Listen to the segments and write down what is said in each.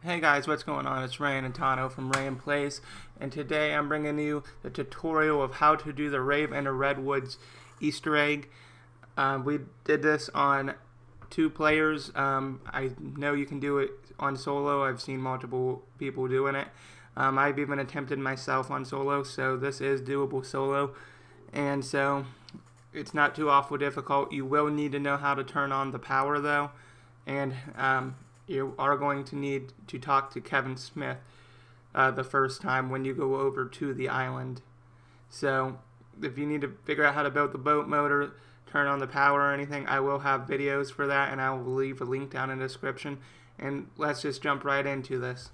Hey guys, what's going on? It's Raentono from Rave, and today I'm bringing you the tutorial of how to do the Rave and the Redwoods Easter egg. We did this on 2 players. I know you can do it on solo. I've seen multiple people doing it. I've even attempted myself on solo, so this is doable solo. And so it's not too awful difficult. You will need to know how to turn on the power though, and you are going to need to talk to Kevin Smith the first time when you go over to the island. So if you need to figure out how to build the boat motor, turn on the power or anything, I will have videos for that, and I will leave a link down in the description. And let's just jump right into this.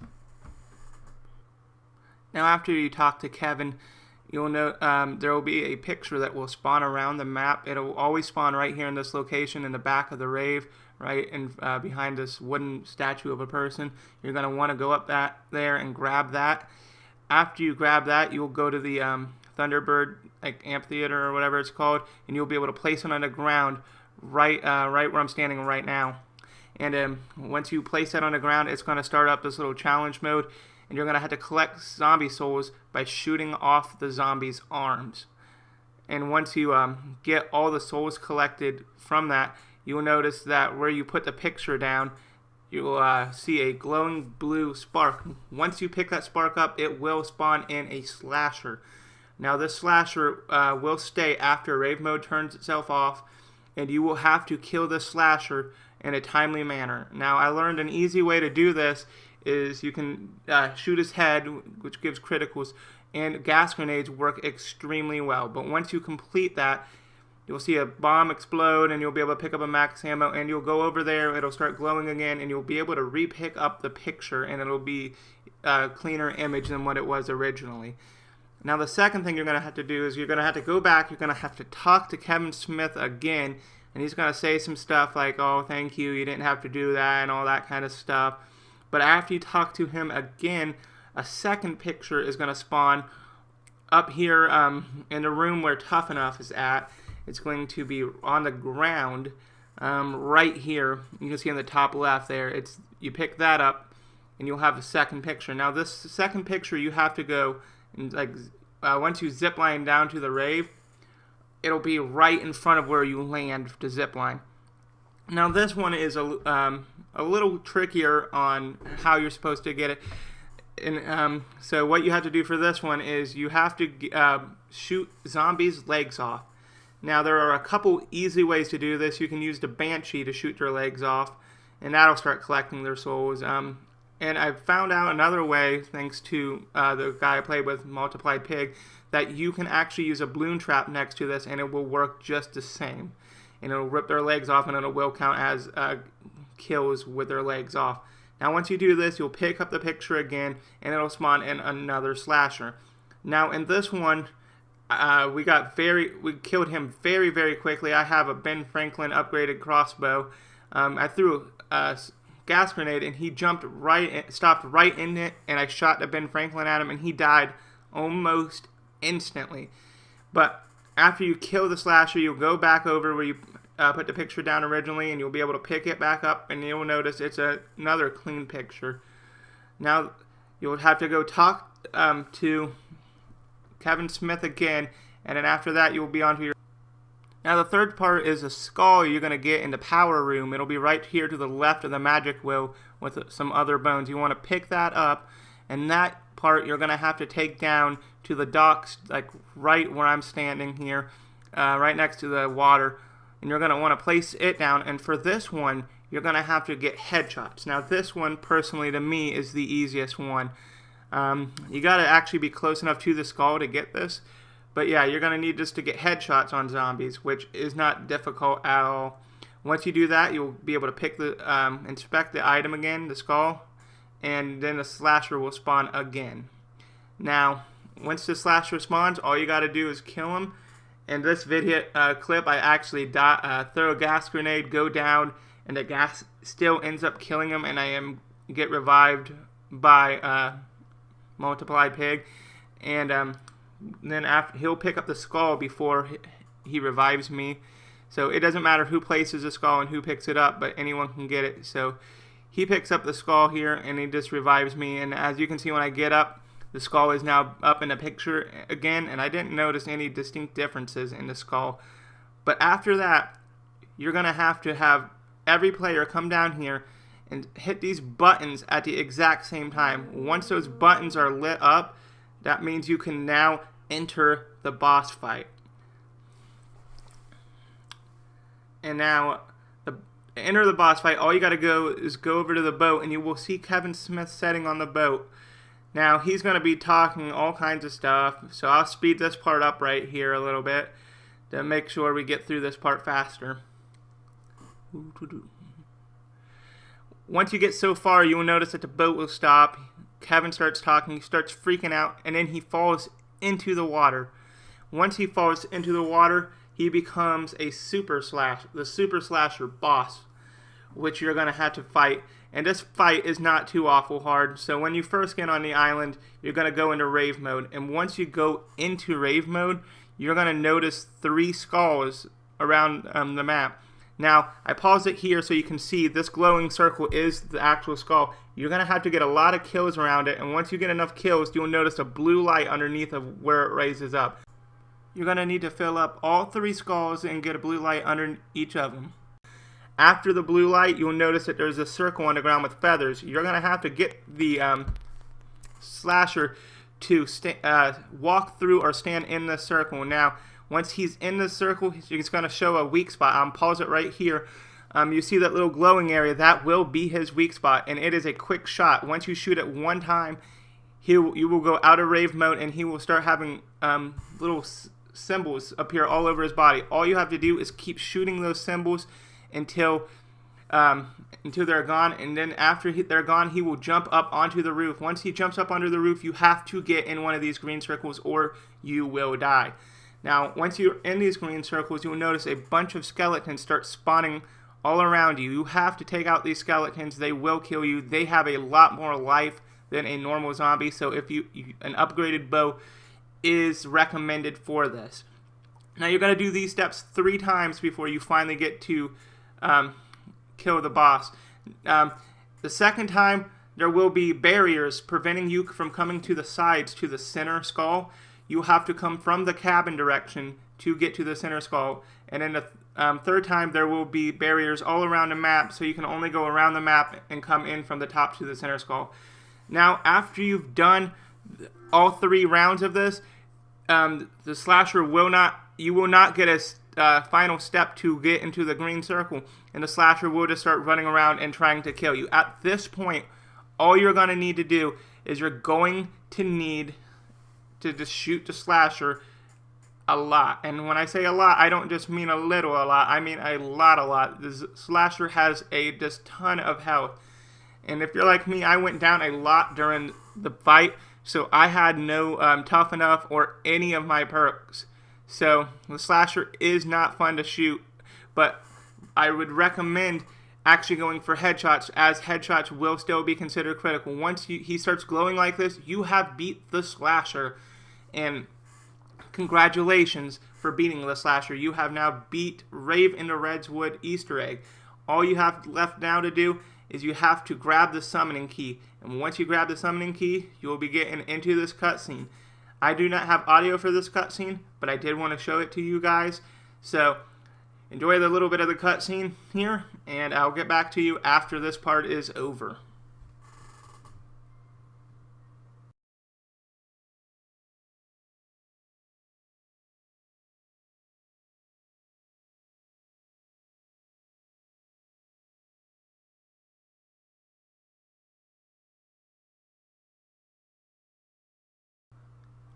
Now after you talk to Kevin, you'll know there will be a picture that will spawn around the map. It'll always spawn right here in this location in the back of the Rave, right in behind this wooden statue of a person. You're going to want to go up there and grab that. After you grab that, you'll go to the Thunderbird amphitheater or whatever it's called, and you'll be able to place it on the ground right where I'm standing right now. And once you place that on the ground, it's going to start up this little challenge mode, and you're going to have to collect zombie souls by shooting off the zombies' arms. And once you get all the souls collected from that, you'll notice that where you put the picture down, you'll see a glowing blue spark. Once you pick that spark up, it will spawn in a slasher. Now this slasher will stay after Rave mode turns itself off, and you will have to kill this slasher in a timely manner. Now I learned an easy way to do this is you can shoot his head, which gives criticals, and gas grenades work extremely well. But once you complete that, you'll see a bomb explode, and you'll be able to pick up a max ammo, and you'll go over there, it'll start glowing again, and you'll be able to re-pick up the picture, and it'll be a cleaner image than what it was originally. Now the second thing you're going to have to do is you're going to have to go back, you're going to have to talk to Kevin Smith again, and he's going to say some stuff like, oh, thank you, you didn't have to do that, and all that kind of stuff. But after you talk to him again, a second picture is going to spawn up here in the room where Tough Enough is at. It's going to be on the ground right here. You can see on the top left there. You pick that up, and you'll have a second picture. Now this second picture, you have to go and once you zip line down to the Rave, it'll be right in front of where you land to zip line. Now this one is a little trickier on how you're supposed to get it. And so what you have to do for this one is you have to shoot zombies' legs off. Now there are a couple easy ways to do this. You can use the Banshee to shoot their legs off, and that'll start collecting their souls. And I found out another way, thanks to the guy I played with, Multiplied Pig, that you can actually use a balloon trap next to this, and it will work just the same. And it'll rip their legs off, and it will count as kills with their legs off. Now once you do this, you'll pick up the picture again, and it'll spawn in another slasher. Now in this one, we killed him very, very quickly. I have a Ben Franklin upgraded crossbow. I threw a gas grenade, and he stopped right in it, and I shot the Ben Franklin at him, and he died almost instantly. But after you kill the slasher, you'll go back over where you put the picture down originally, and you'll be able to pick it back up, and you'll notice it's another clean picture. Now you'll have to go talk to Kevin Smith again, and then after that you'll be on to your... Now the third part is a skull you're going to get in the power room. It'll be right here to the left of the magic wheel with some other bones. You want to pick that up, and that part you're going to have to take down to the docks, like right where I'm standing here, right next to the water, and you're going to want to place it down. And for this one, you're going to have to get headshots. Now this one, personally to me, is the easiest one. You got to actually be close enough to the skull to get this. But yeah, you're going to need just to get headshots on zombies, which is not difficult at all. Once you do that, you'll be able to pick inspect the item again, the skull, and then the slasher will spawn again. Now, once the slasher spawns, all you got to do is kill him. In this video clip, I actually throw a gas grenade, go down, and the gas still ends up killing him, and I get revived by Multiplied Pig. And then he'll pick up the skull before he revives me. So it doesn't matter who places the skull and who picks it up, but anyone can get it. So he picks up the skull here and he just revives me. And as you can see, when I get up, the skull is now up in the picture again, and I didn't notice any distinct differences in the skull. But after that, you're going to have every player come down here and hit these buttons at the exact same time. Once those buttons are lit up, that means you can now enter the boss fight. And now, to enter the boss fight, all you got to go is go over to the boat, and you will see Kevin Smith sitting on the boat. Now, he's going to be talking all kinds of stuff, so I'll speed this part up right here a little bit to make sure we get through this part faster. Once you get so far, you will notice that the boat will stop. Kevin starts talking, he starts freaking out, and then he falls into the water. Once he falls into the water, he becomes the Super Slasher boss, which you're going to have to fight. And this fight is not too awful hard. So when you first get on the island, you're going to go into Rave mode. And once you go into Rave mode, you're going to notice 3 skulls around the map. Now, I paused it here so you can see this glowing circle is the actual skull. You're going to have to get a lot of kills around it. And once you get enough kills, you'll notice a blue light underneath of where it raises up. You're going to need to fill up all 3 skulls and get a blue light under each of them. After the blue light, you'll notice that there's a circle on the ground with feathers. You're going to have to get the slasher to walk through or stand in the circle. Now, once he's in the circle, he's going to show a weak spot. I'll pause it right here. You see that little glowing area? That will be his weak spot, and it is a quick shot. Once you shoot it one time, you will go out of Rave mode, and he will start having little symbols appear all over his body. All you have to do is keep shooting those symbols until they're gone, and then after they're gone, he will jump up onto the roof. Once he jumps up onto the roof, you have to get in one of these green circles or you will die. Now, once you're in these green circles, you'll notice a bunch of skeletons start spawning all around you. You have to take out these skeletons. They will kill you. They have a lot more life than a normal zombie, so if an upgraded bow is recommended for this. Now, you're going to do these steps 3 times before you finally get to kill the boss. The second time, there will be barriers preventing you from coming to the sides to the center skull. You have to come from the cabin direction to get to the center skull. And then the third time, there will be barriers all around the map, so you can only go around the map and come in from the top to the center skull. Now, after you've done all 3 rounds of this, the slasher you will not get a final step to get into the green circle, and the slasher will just start running around and trying to kill you. At this point, all you're going to need to do is you're going to need to just shoot the slasher a lot. And when I say a lot, I don't just mean a little a lot, I mean a lot. The slasher has a just ton of health. And if you're like me, I went down a lot during the fight, so I had no tough enough or any of my perks. So the slasher is not fun to shoot, but I would recommend actually going for headshots, as headshots will still be considered critical. Once he starts glowing like this, you have beat the slasher, and congratulations for beating the slasher. You have now beat Rave in the Redwoods Easter egg. All you have left now to do is you have to grab the summoning key, and once you grab the summoning key, you will be getting into this cutscene. I do not have audio for this cutscene, but I did want to show it to you guys. So enjoy the little bit of the cutscene here, and I'll get back to you after this part is over.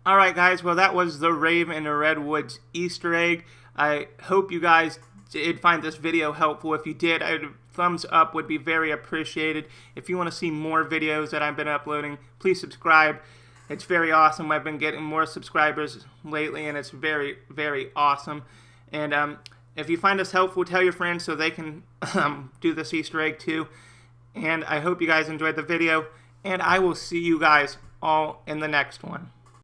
Alright guys, well that was the Rave in the Redwoods Easter egg. I hope you guys did find this video helpful. If you did, a thumbs up would be very appreciated. If you want to see more videos that I've been uploading, please subscribe. It's very awesome. I've been getting more subscribers lately, and it's very, very awesome. And if you find this helpful, tell your friends so they can do this Easter egg too. And I hope you guys enjoyed the video, and I will see you guys all in the next one.